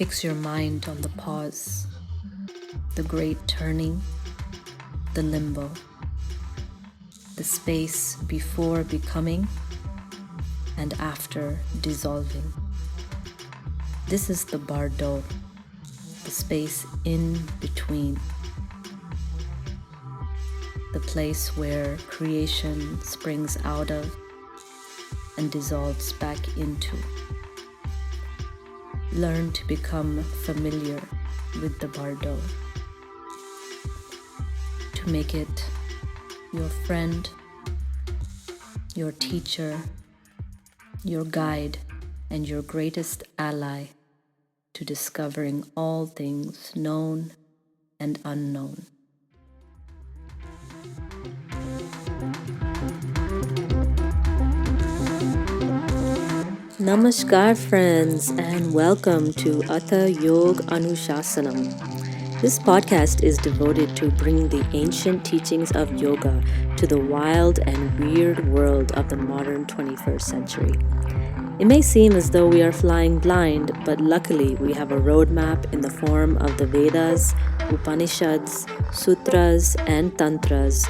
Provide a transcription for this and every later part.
Fix your mind on the pause, the great turning, the limbo, the space before becoming and after dissolving. This is the Bardo, the space in between, the place where creation springs out of and dissolves back into. Learn to become familiar with the Bardo, to make it your friend, your teacher, your guide, and your greatest ally to discovering all things known and unknown. Namaskar friends, and welcome to Atha Yogānuśāsanam. This podcast is devoted to bringing the ancient teachings of yoga to the wild and weird world of the modern 21st century. It may seem as though we are flying blind, but luckily we have a roadmap in the form of the Vedas, Upanishads, Sutras, and Tantras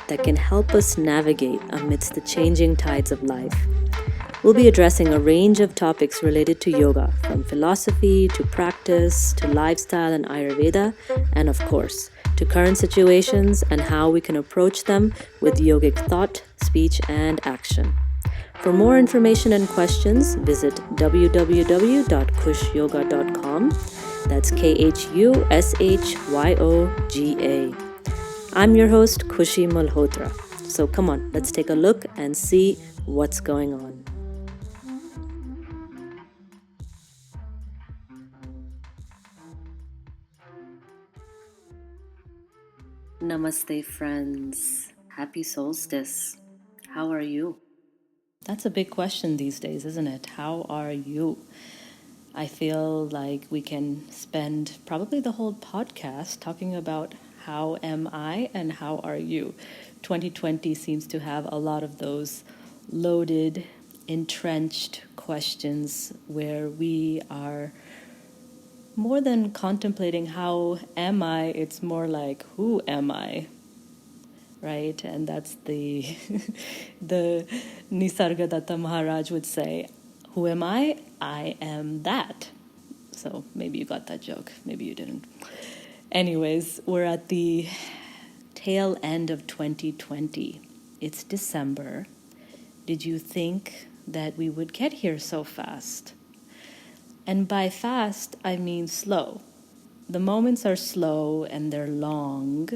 that can help us navigate amidst the changing tides of life. We'll be addressing a range of topics related to yoga, from philosophy to practice to lifestyle and Ayurveda, and of course, to current situations and how we can approach them with yogic thought, speech, and action. For more information and questions, visit www.khushyoga.com. That's KHUSHYOGA. I'm your host, Khushi Malhotra. So come on, let's take a look and see what's going on. Namaste, friends. Happy solstice. How are you? That's a big question these days, isn't it? How are you? I feel like we can spend probably the whole podcast talking about how am I and how are you. 2020 seems to have a lot of those loaded, entrenched questions where we are more than contemplating how am I, it's more like who am I, right? And that's the the Nisargadatta Maharaj would say, who am I? I am that. So maybe you got that joke, maybe you didn't. Anyways, we're at the tail end of 2020. It's December. Did you think that we would get here so fast? And by fast, I mean slow. The moments are slow and they're long,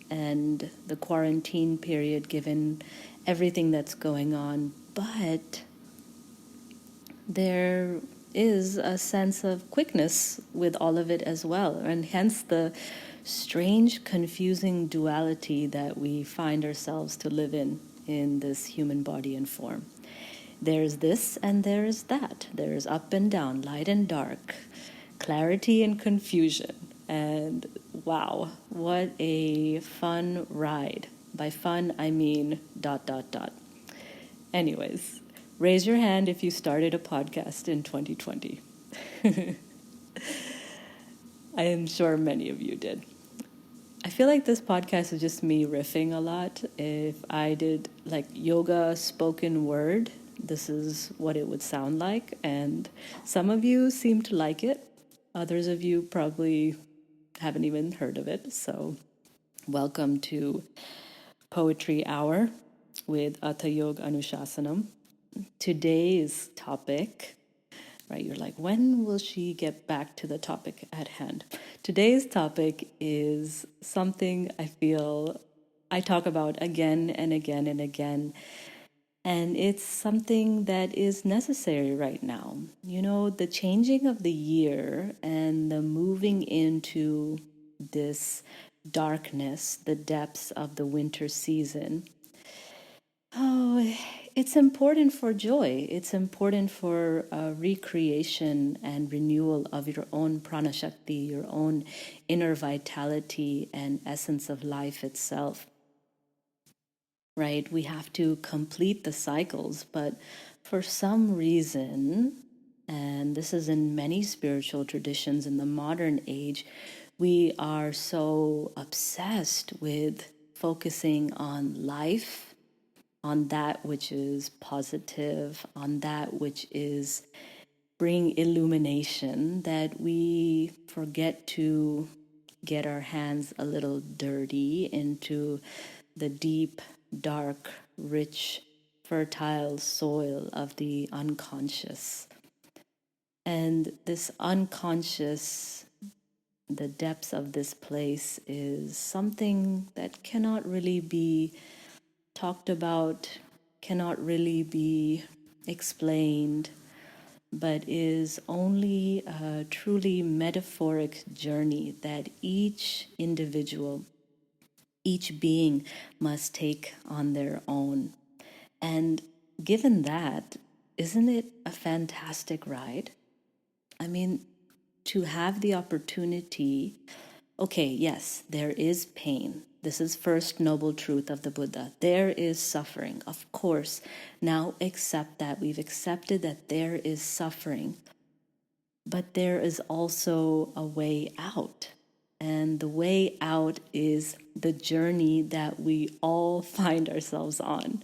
and the quarantine period, given everything that's going on, but there is a sense of quickness with all of it as well, and hence the strange, confusing duality that we find ourselves to live in this human body and form. There's this and there's that. There's up and down, light and dark, clarity and confusion. And wow, what a fun ride. By fun, I mean ... Anyways, raise your hand if you started a podcast in 2020. I am sure many of you did. I feel like this podcast is just me riffing a lot. If I did like yoga spoken word, this is what it would sound like. And some of you seem to like it. Others of you probably haven't even heard of it. So welcome to Poetry Hour with Atha Yogānuśāsanam. Today's topic, right? You're like, when will she get back to the topic at hand? Today's topic is something I feel I talk about again and again and again. And it's something that is necessary right now. You know, the changing of the year and the moving into this darkness, the depths of the winter season. Oh, it's important for joy. It's important for recreation and renewal of your own prana shakti, your own inner vitality and essence of life itself. Right? We have to complete the cycles, but for some reason, and this is in many spiritual traditions in the modern age, we are so obsessed with focusing on life, on that which is positive, on that which is bring illumination, that we forget to get our hands a little dirty into the deep, dark, rich, fertile soil of the unconscious. And this unconscious, the depths of this place, is something that cannot really be talked about, cannot really be explained, but is only a truly metaphoric journey that each individual, each being must take on their own. And given that, isn't it a fantastic ride? I mean, to have the opportunity, okay, yes, there is pain. This is first noble truth of the Buddha. There is suffering, of course. Now accept that. We've accepted that there is suffering. But there is also a way out. And the way out is the journey that we all find ourselves on.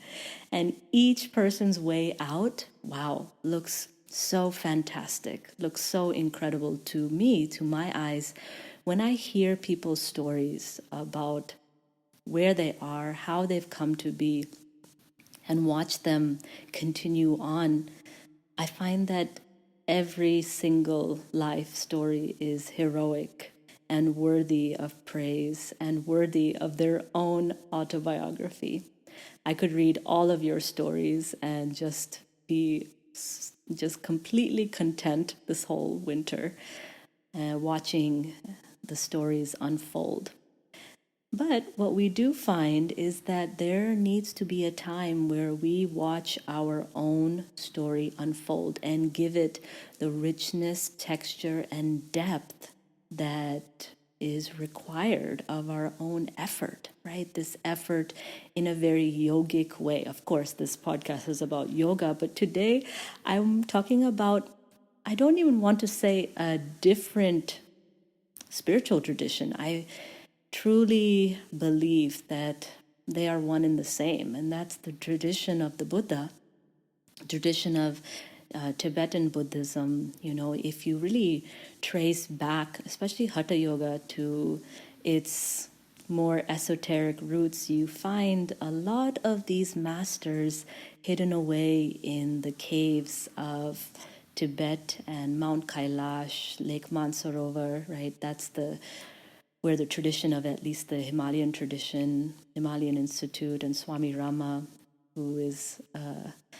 And each person's way out, wow, looks so fantastic, looks so incredible to me, to my eyes. When I hear people's stories about where they are, how they've come to be, and watch them continue on, I find that every single life story is heroic and worthy of praise and worthy of their own autobiography. I could read all of your stories and just be just completely content this whole winter, watching the stories unfold. But what we do find is that there needs to be a time where we watch our own story unfold and give it the richness, texture, and depth that is required of our own effort, right? This effort in a very yogic way. Of course, this podcast is about yoga, but today I'm talking about, I don't even want to say a different spiritual tradition. I truly believe that they are one and the same, and that's the tradition of the Buddha, tradition of Tibetan Buddhism. You know, if you really trace back, especially Hatha Yoga, to its more esoteric roots, you find a lot of these masters hidden away in the caves of Tibet and Mount Kailash, Lake Mansarovar, right? That's where the tradition of at least the Himalayan tradition, Himalayan Institute, and Swami Rama, who is,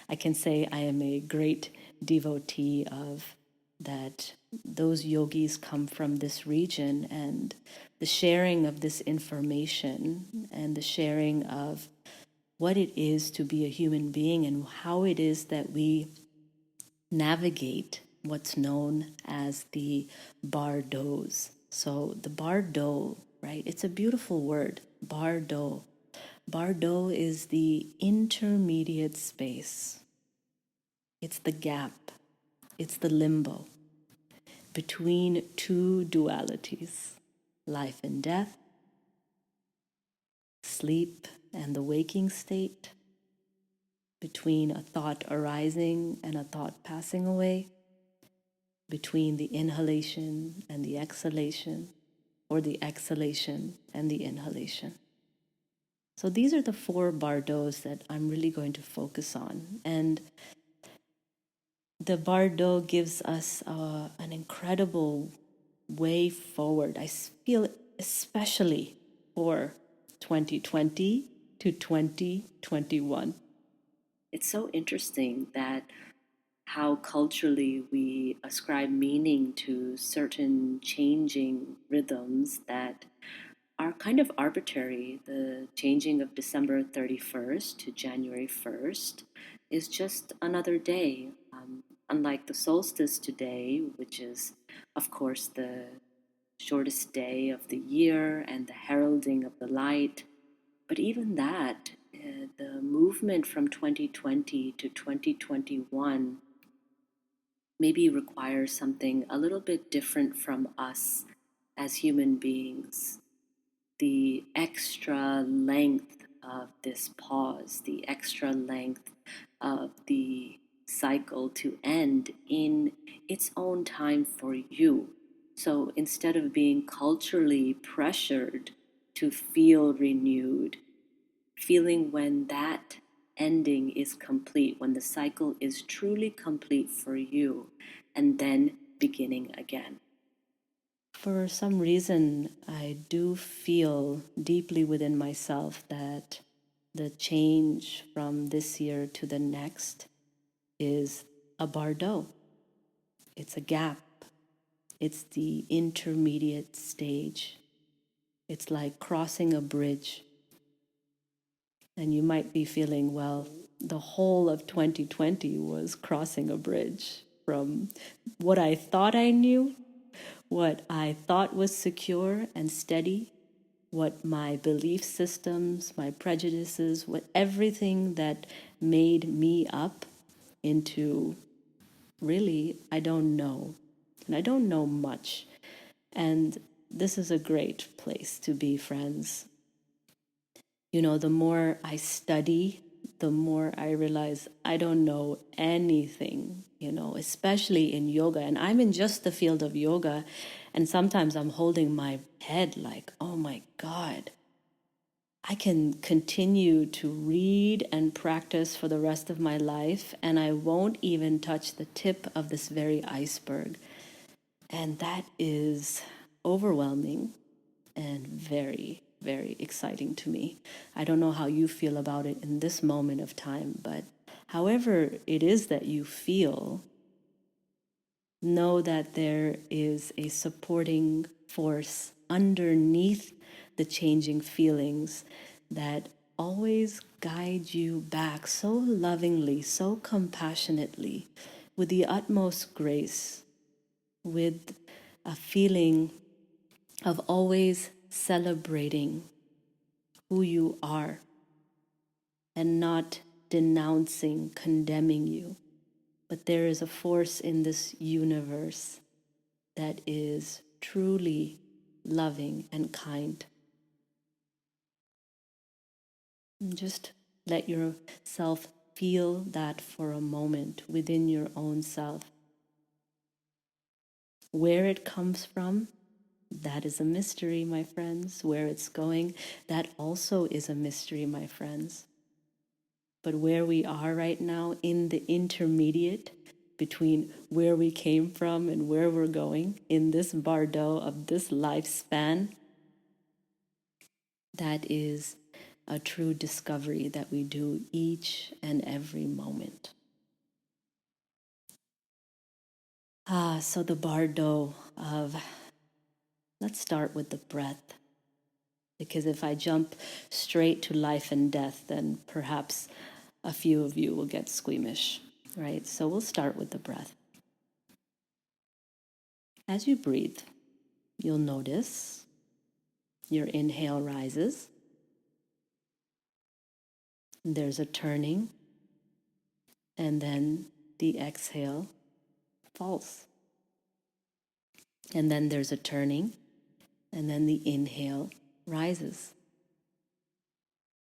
I can say I am a great devotee of that. Those yogis come from this region, and the sharing of this information and the sharing of what it is to be a human being and how it is that we navigate what's known as the Bardos. So the Bardo, right? It's a beautiful word, Bardo. Bardo is the intermediate space. It's the gap. It's the limbo between two dualities, life and death, sleep and the waking state, between a thought arising and a thought passing away, between the inhalation and the exhalation, or the exhalation and the inhalation. So these are the four Bardos that I'm really going to focus on. And the Bardo gives us an incredible way forward. I feel especially for 2020 to 2021. It's so interesting that how culturally we ascribe meaning to certain changing rhythms that are kind of arbitrary. The changing of December 31st to January 1st is just another day. Unlike the solstice today, which is, of course, the shortest day of the year and the heralding of the light. But even that, the movement from 2020 to 2021 maybe requires something a little bit different from us as human beings. The extra length of this pause, the extra length of the cycle to end in its own time for you. So instead of being culturally pressured to feel renewed, feeling when that ending is complete, when the cycle is truly complete for you, and then beginning again. For some reason, I do feel deeply within myself that the change from this year to the next is a Bardo. It's a gap. It's the intermediate stage. It's like crossing a bridge. And you might be feeling, well, the whole of 2020 was crossing a bridge from what I thought I knew, what I thought was secure and steady, what my belief systems, my prejudices, what everything that made me up into really, I don't know. And I don't know much. And this is a great place to be, friends. You know, the more I study, the more I realize I don't know anything, you know, especially in yoga. And I'm in just the field of yoga. And sometimes I'm holding my head like, oh my God, I can continue to read and practice for the rest of my life, and I won't even touch the tip of this very iceberg. And that is overwhelming and very, very exciting to me. I don't know how you feel about it in this moment of time, but however it is that you feel, know that there is a supporting force underneath the changing feelings that always guide you back so lovingly, so compassionately, with the utmost grace, with a feeling of always celebrating who you are and not denouncing, condemning you. But there is a force in this universe that is truly loving and kind. And just let yourself feel that for a moment within your own self. Where it comes from, that is a mystery, my friends. Where it's going, that also is a mystery, my friends. But where we are right now, in the intermediate between where we came from and where we're going, in this Bardo of this lifespan, that is a true discovery that we do each and every moment. So the Bardo of, let's start with the breath. Because if I jump straight to life and death, then perhaps a few of you will get squeamish, right? So we'll start with the breath. As you breathe, you'll notice your inhale rises. There's a turning, and then the exhale falls. And then there's a turning, and then the inhale rises.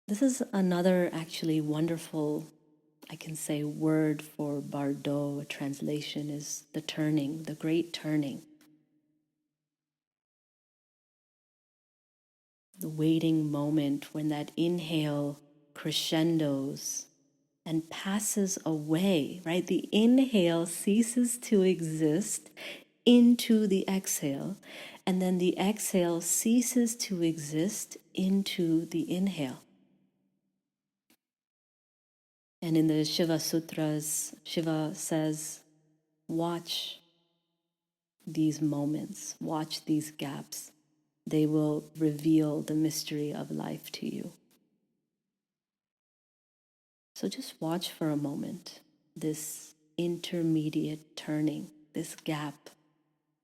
This is another actually wonderful, I can say, word for Bardo. A translation is the turning, the great turning. The waiting moment when that inhale crescendos and passes away, right? The inhale ceases to exist into the exhale, and then the exhale ceases to exist into the inhale. And in the Shiva Sutras, Shiva says, watch these moments, watch these gaps. They will reveal the mystery of life to you. So just watch for a moment this intermediate turning, this gap,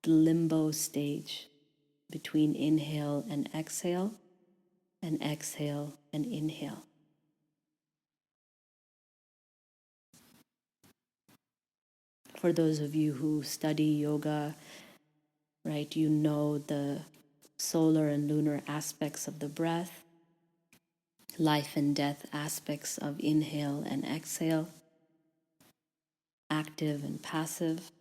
the limbo stage between inhale and exhale and inhale. For those of you who study yoga, right, you know the solar and lunar aspects of the breath, life and death aspects of inhale and exhale, active and passive.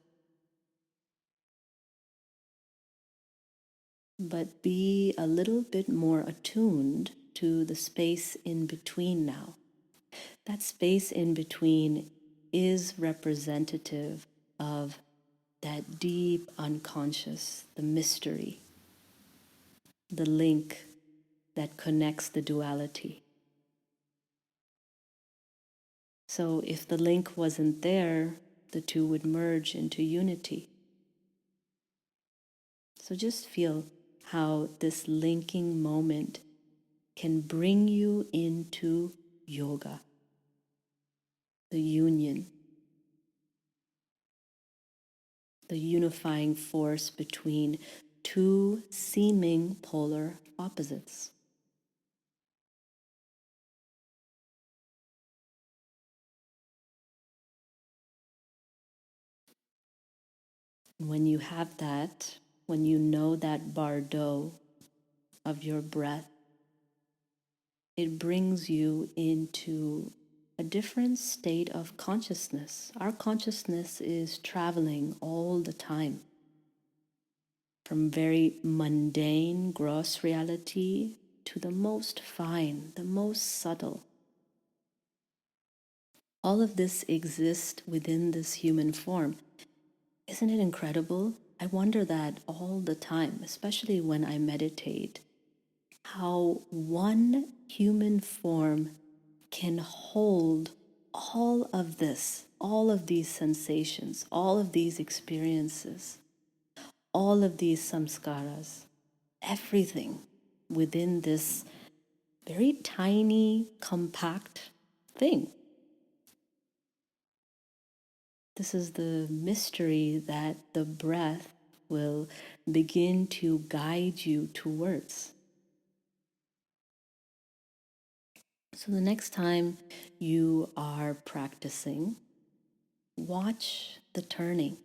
But be a little bit more attuned to the space in between now. That space in between is representative of that deep unconscious, the mystery, the link that connects the duality. So if the link wasn't there, the two would merge into unity. So just feel how this linking moment can bring you into yoga, the union, the unifying force between two seeming polar opposites. When you have that, when you know that Bardo of your breath, it brings you into a different state of consciousness. Our consciousness is traveling all the time, from very mundane, gross reality to the most fine, the most subtle. All of this exists within this human form. Isn't it incredible? I wonder that all the time, especially when I meditate, how one human form can hold all of this, all of these sensations, all of these experiences, all of these samskaras, everything within this very tiny, compact thing. This is the mystery that the breath will begin to guide you towards. So the next time you are practicing, watch the turning.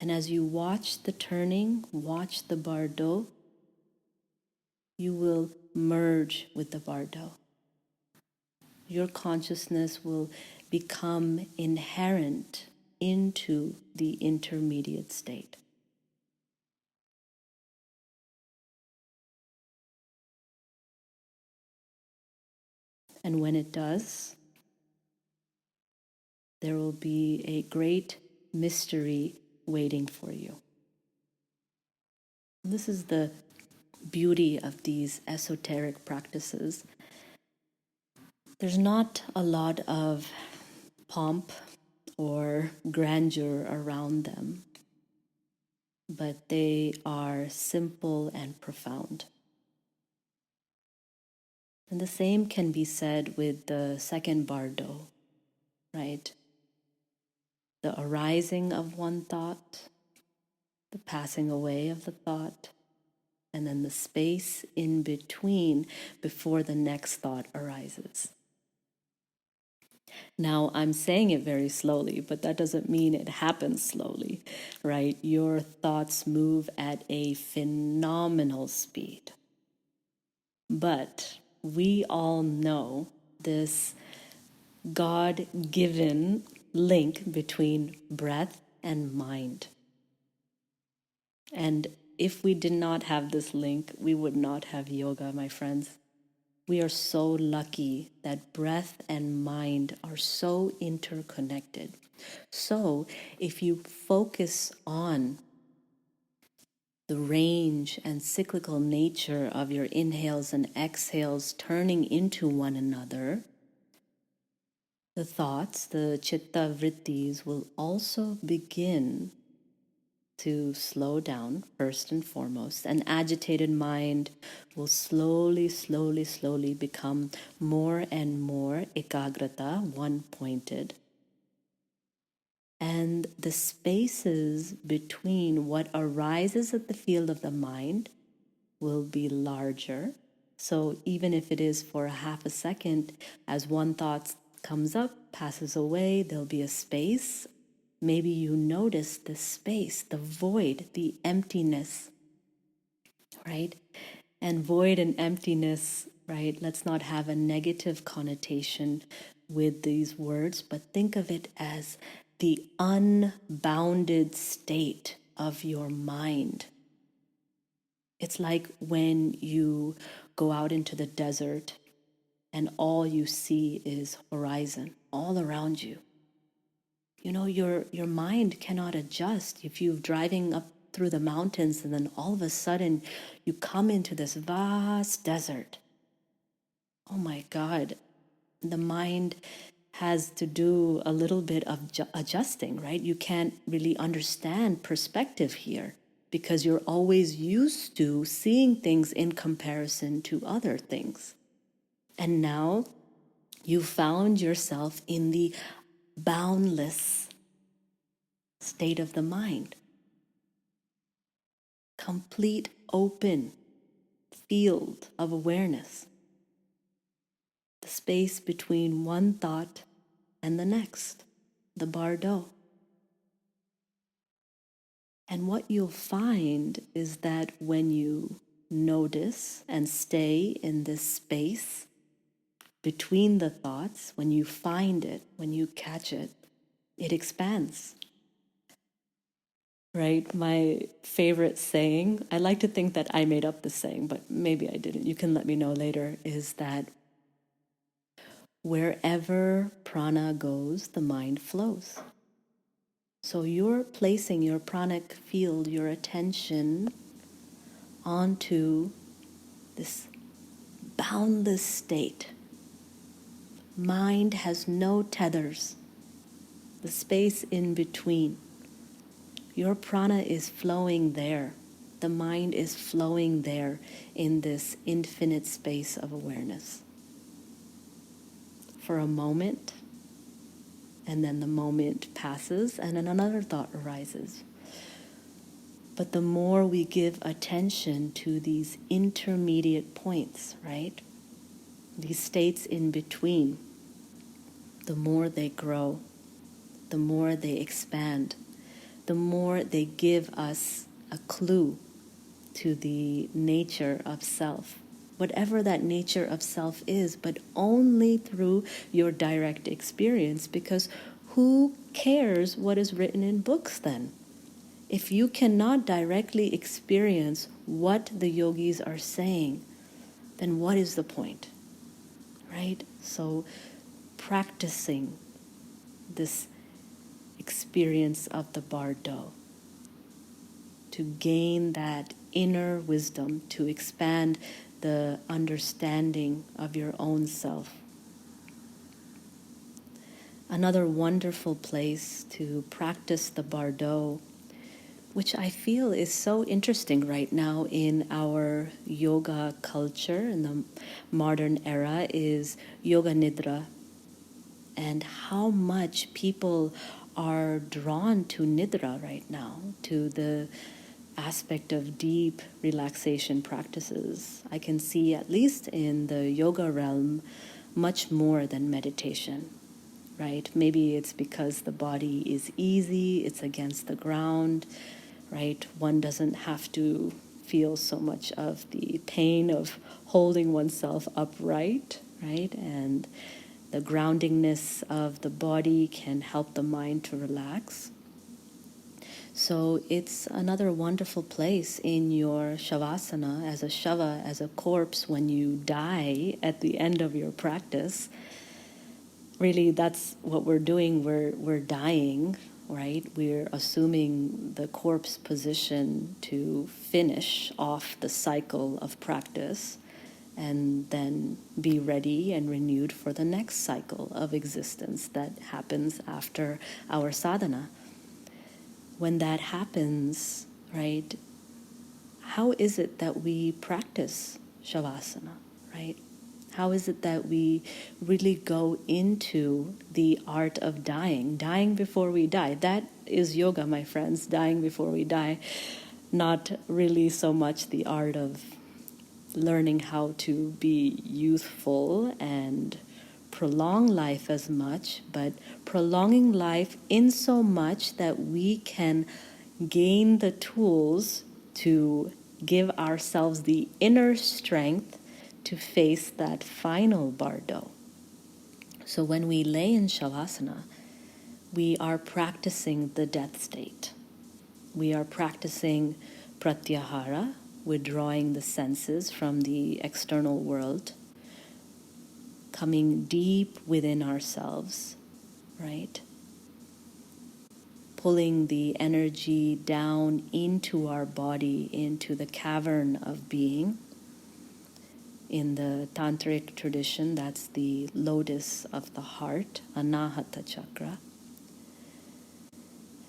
And as you watch the turning, watch the Bardo, you will merge with the Bardo. Your consciousness will become inherent into the intermediate state. And when it does, there will be a great mystery waiting for you. This is the beauty of these esoteric practices. There's not a lot of pomp or grandeur around them, but they are simple and profound. And the same can be said with the second Bardo, right? The arising of one thought, the passing away of the thought, and then the space in between before the next thought arises. Now, I'm saying it very slowly, but that doesn't mean it happens slowly, right? Your thoughts move at a phenomenal speed. But we all know this God-given link between breath and mind. And if we did not have this link, we would not have yoga, my friends. We are so lucky that breath and mind are so interconnected. So if you focus on the range and cyclical nature of your inhales and exhales turning into one another, the thoughts, the chitta vrittis, will also begin to slow down first and foremost. An agitated mind will slowly become more and more ekagrata, one-pointed. And the spaces between what arises at the field of the mind will be larger. So even if it is for a half a second, as one thought comes up, passes away, there'll be a space. Maybe you notice the space, the void, the emptiness, right? And void and emptiness, right? Let's not have a negative connotation with these words, but think of it as the unbounded state of your mind. It's like when you go out into the desert and all you see is horizon all around you. You know, your mind cannot adjust. If you're driving up through the mountains and then all of a sudden you come into this vast desert. Oh my God, the mind has to do a little bit of adjusting, right? You can't really understand perspective here because you're always used to seeing things in comparison to other things. And now you found yourself in the boundless state of the mind. Complete open field of awareness. The space between one thought and the next, the Bardo. And what you'll find is that when you notice and stay in this space between the thoughts, when you find it, when you catch it, it expands. Right? My favorite saying, I like to think that I made up this saying, but maybe I didn't. You can let me know later, is that wherever prana goes, the mind flows. So you're placing your pranic field, your attention onto this boundless state. Mind has no tethers, the space in between. Your prana is flowing there. The mind is flowing there in this infinite space of awareness. For a moment, and then the moment passes, and then another thought arises. But the more we give attention to these intermediate points, right? These states in between, the more they grow, the more they expand, the more they give us a clue to the nature of self. Whatever that nature of self is, but only through your direct experience, because who cares what is written in books then? If you cannot directly experience what the yogis are saying, then what is the point? Right? So practicing this experience of the Bardo to gain that inner wisdom, to expand the understanding of your own self. Another wonderful place to practice the Bardo, which I feel is so interesting right now in our yoga culture in the modern era, is Yoga Nidra, and how much people are drawn to Nidra right now, to the aspect of deep relaxation practices. I can see, at least in the yoga realm, much more than meditation, right? Maybe it's because the body is easy, it's against the ground, right? One doesn't have to feel so much of the pain of holding oneself upright, right? And the groundingness of the body can help the mind to relax. So it's another wonderful place in your shavasana, as a shava, as a corpse, when you die at the end of your practice. Really, that's what we're doing. We're dying, right? We're assuming the corpse position to finish off the cycle of practice and then be ready and renewed for the next cycle of existence that happens after our sadhana. When that happens, right, how is it that we practice shavasana, right? How is it that we really go into the art of dying before we die? That is yoga, my friends, dying before we die. Not really so much the art of learning how to be youthful and prolong life as much, but prolonging life in so much that we can gain the tools to give ourselves the inner strength to face that final Bardo. So when we lay in Shavasana, we are practicing the death state. We are practicing pratyahara, withdrawing the senses from the external world, coming deep within ourselves, right? Pulling the energy down into our body, into the cavern of being. In the tantric tradition, that's the lotus of the heart, Anahata chakra.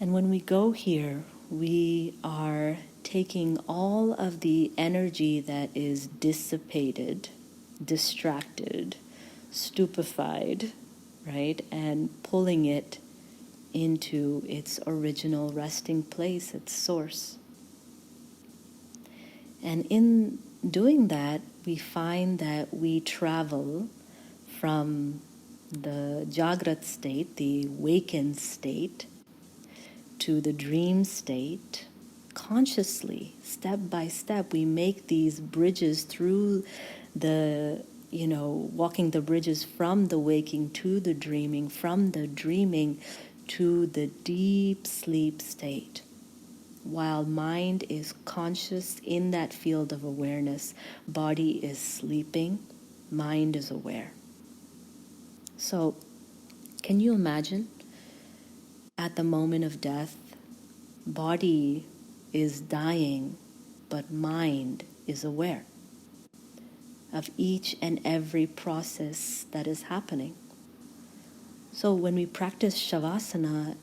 And when we go here, we are taking all of the energy that is dissipated, distracted, stupefied, right, and pulling it into its original resting place, its source. And in doing that, we find that we travel from the Jagrat state, the wakened state, to the dream state. Consciously, step by step, we make these bridges through the, walking the bridges from the waking to the dreaming, from the dreaming to the deep sleep state. While mind is conscious in that field of awareness, body is sleeping, mind is aware. So, can you imagine at the moment of death, body is dying, but mind is aware of each and every process that is happening. So when we practice Shavasana,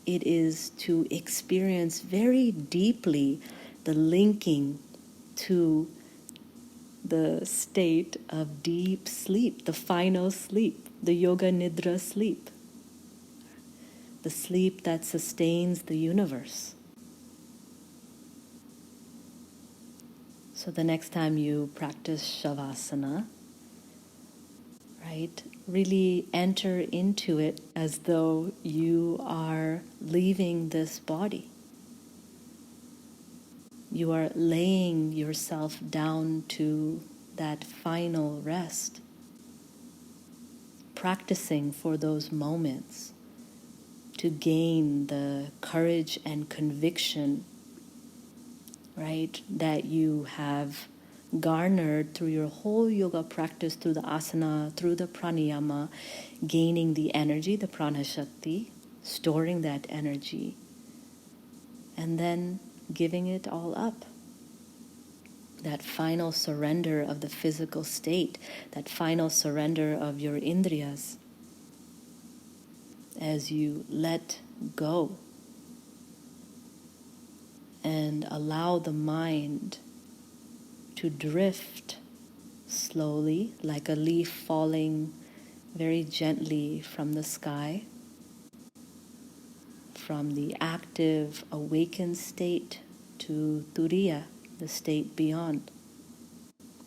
it is to experience very deeply the linking to the state of deep sleep, the final sleep, the Yoga Nidra sleep, the sleep that sustains the universe. So the next time you practice Shavasana, right, really enter into it as though you are leaving this body. You are laying yourself down to that final rest, practicing for those moments to gain the courage and conviction, right, that you have garnered through your whole yoga practice, through the asana, through the pranayama, gaining the energy, the prana shakti, storing that energy, and then giving it all up. That final surrender of the physical state, that final surrender of your indriyas, as you let go and allow the mind to drift slowly, like a leaf falling very gently from the sky, from the active, awakened state to turiya, the state beyond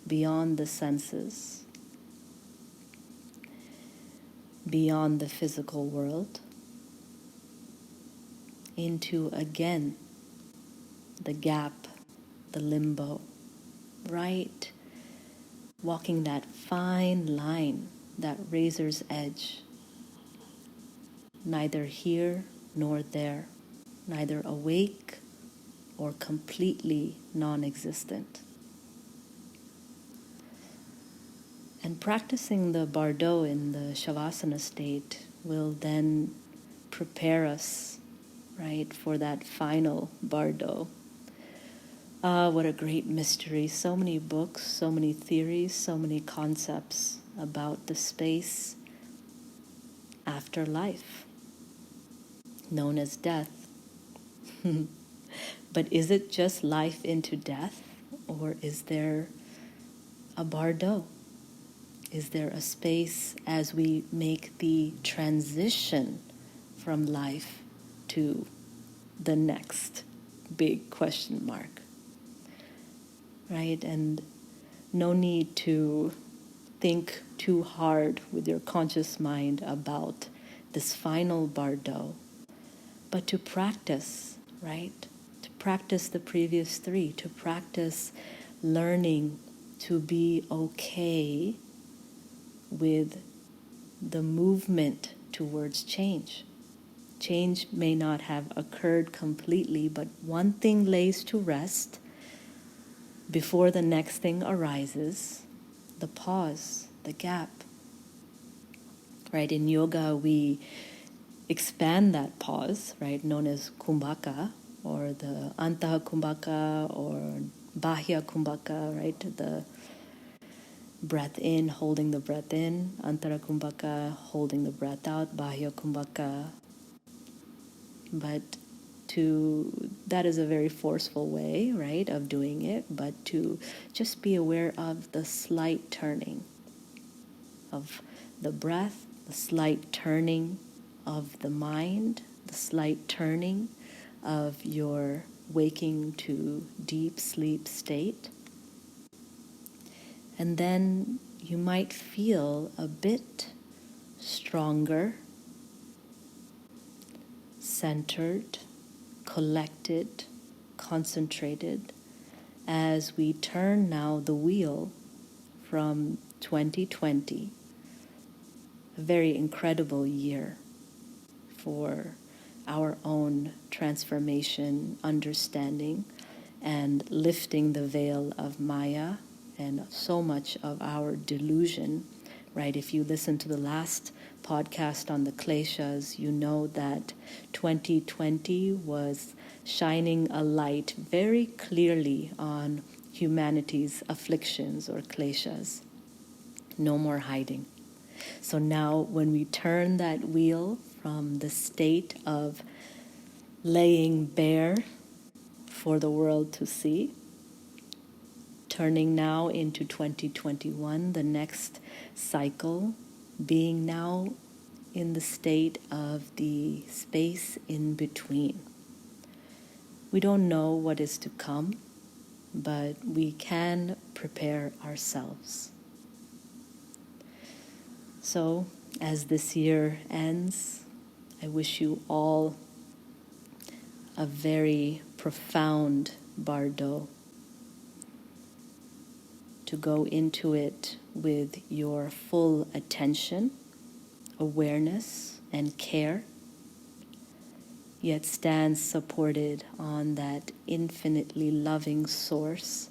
the senses, beyond the physical world, into again the gap, the limbo, right? Walking that fine line, that razor's edge, neither here nor there, neither awake or completely non-existent. And practicing the Bardo in the Shavasana state will then prepare us, right, for that final Bardo. What a great mystery. So many books, so many theories, so many concepts about the space after life, known as death. But is it just life into death, or is there a Bardo? Is there a space as we make the transition from life to the next big question mark? Right? And no need to think too hard with your conscious mind about this final Bardo, but to practice, right? To practice the previous three, to practice learning to be okay with the movement towards change. Change may not have occurred completely, but one thing lays to rest before the next thing arises, the pause, the gap. Right, in yoga we expand that pause, right, known as kumbhaka, or the Antah kumbhaka, or Bahya kumbhaka, right, the breath in, holding the breath in, Antara kumbhaka, holding the breath out, Bahya kumbhaka. But that is a very forceful way, right, of doing it, but to just be aware of the slight turning of the breath, the slight turning of the mind, the slight turning of your waking to deep sleep state. And then you might feel a bit stronger, centered, collected, concentrated, as we turn now the wheel from 2020, a very incredible year for our own transformation, understanding, and lifting the veil of Maya and so much of our delusion, right? If you listen to the last podcast on the kleshas, you know that 2020 was shining a light very clearly on humanity's afflictions or kleshas. No more hiding. So now when we turn that wheel from the state of laying bare for the world to see, turning now into 2021, the next cycle, being now in the state of the space in between. We don't know what is to come, but we can prepare ourselves. So, as this year ends, I wish you all a very profound Bardo, to go into it with your full attention, awareness, and care, yet stands supported on that infinitely loving source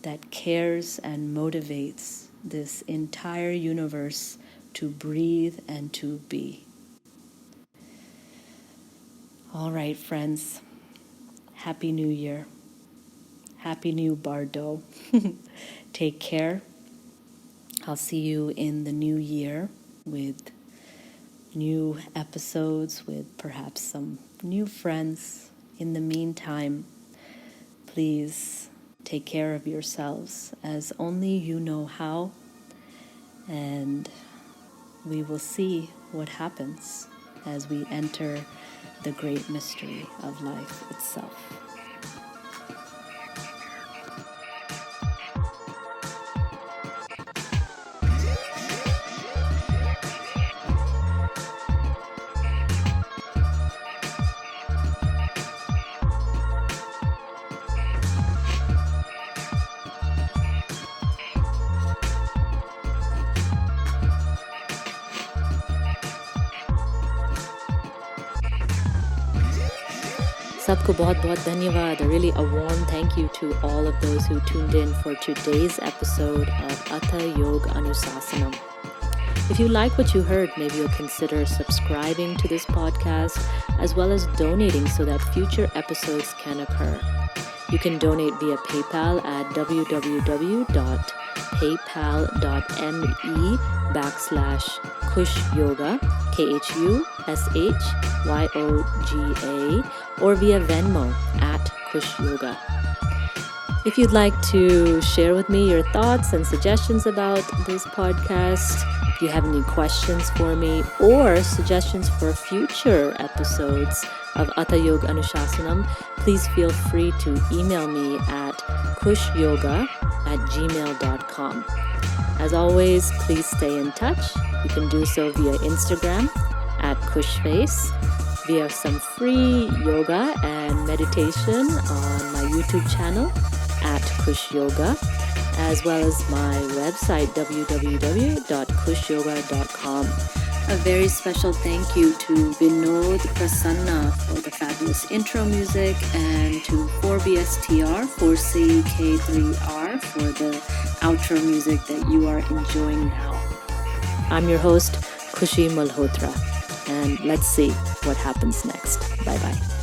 that cares and motivates this entire universe to breathe and to be. All right, friends. Happy New Year. Happy New Bardo. Take care. I'll see you in the new year with new episodes, with perhaps some new friends. In the meantime, please take care of yourselves as only you know how, and we will see what happens as we enter the great mystery of life itself. Sabko bahut dhanyavad. Really a warm thank you to all of those who tuned in for today's episode of Atha Yogānuśāsanam. If you like what you heard, maybe you'll consider subscribing to this podcast as well as donating so that future episodes can occur. You can donate via PayPal at www.paypal.me/KhushYoga, KHUSHYOGA, or via Venmo at KhushYoga. If you'd like to share with me your thoughts and suggestions about this podcast, if you have any questions for me or suggestions for future episodes of Atha Yogānuśāsanam, please feel free to email me at khushyoga kushyoga@gmail.com. As always, please stay in touch. You can do so via Instagram @kushface, via some free yoga and meditation on my YouTube channel @kushyoga, as well as my website www.kushyoga.com. A very special thank you to Vinod Prasanna for the fabulous intro music, and to 4BSTR, 4CK3R for the outro music that you are enjoying now. I'm your host, Khushi Malhotra, and let's see what happens next. Bye-bye.